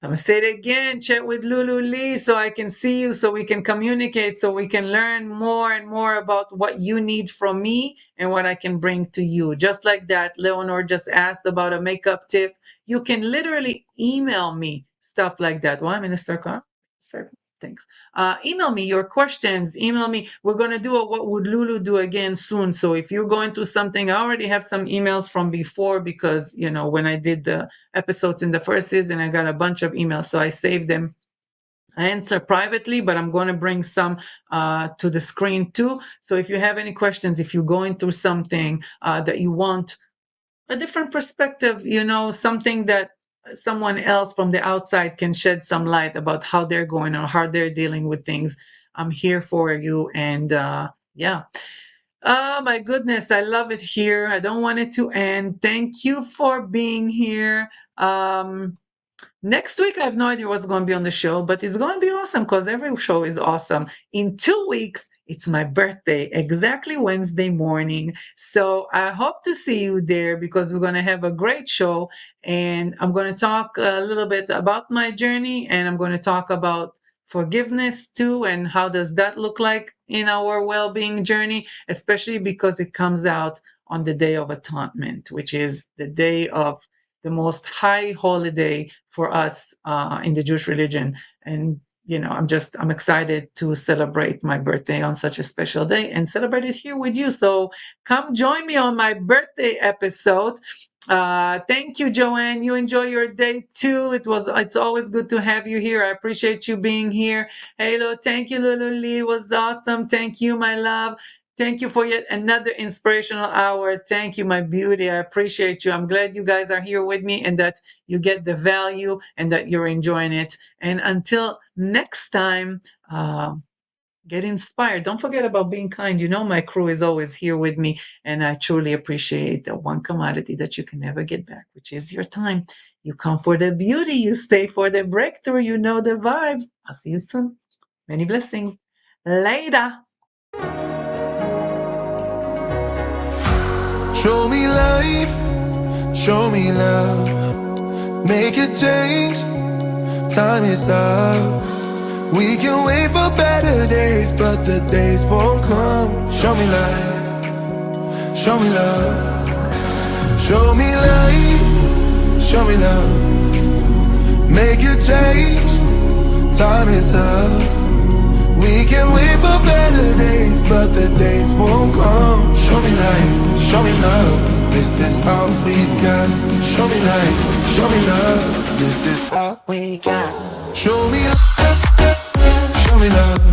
I'm gonna say it again. Chat with Lulu-Lee so I can see you, so we can communicate, so we can learn more and more about what you need from me and what I can bring to you. Just like that, Leonor just asked about a makeup tip. You can literally email me stuff like that. Well, I'm in a circle. Thanks. Email me your questions. Email me. We're going to do a What Would Lulu Do again soon. So if you're going through something, I already have some emails from before because, when I did the episodes in the first season, I got a bunch of emails. So I saved them. I answer privately, but I'm going to bring some to the screen too. So if you have any questions, if you're going through something that you want a different perspective, something that someone else from the outside can shed some light about how they're going or how they're dealing with things, I'm here for you. And yeah. Oh my goodness, I love it here. I don't want it to end. Thank you for being here. Next week, I have no idea what's going to be on the show, but it's going to be awesome because every show is awesome. In 2 weeks, it's my birthday, exactly Wednesday morning. So I hope to see you there because we're going to have a great show. And I'm going to talk a little bit about my journey, and I'm going to talk about forgiveness too, and how does that look like in our well-being journey, especially because it comes out on the Day of Atonement, which is the day of the most high holiday for us in the Jewish religion. And, I'm excited to celebrate my birthday on such a special day and celebrate it here with you. So come join me on my birthday episode. Thank you, Joanne. You enjoy your day too. It's always good to have you here. I appreciate you being here. Hello, thank you, Lulu-Lee. It was awesome. Thank you, my love. Thank you for yet another inspirational hour. Thank you, my beauty. I appreciate you. I'm glad you guys are here with me and that you get the value and that you're enjoying it. And until next time, get inspired. Don't forget about being kind. My crew is always here with me, and I truly appreciate the one commodity that you can never get back, which is your time. You come for the beauty, you stay for the breakthrough. You know the vibes. I'll see you soon. Many blessings. Later. Show me life, show me love. Make a change, time is up. We can wait for better days, but the days won't come. Show me life, show me love. Show me life, show me love. Make a change, time is up. We can wait for better days, but the days won't come. Show me life, show me love. This is all we got. Show me life, show me love. This is all we got. Show me love, show me love.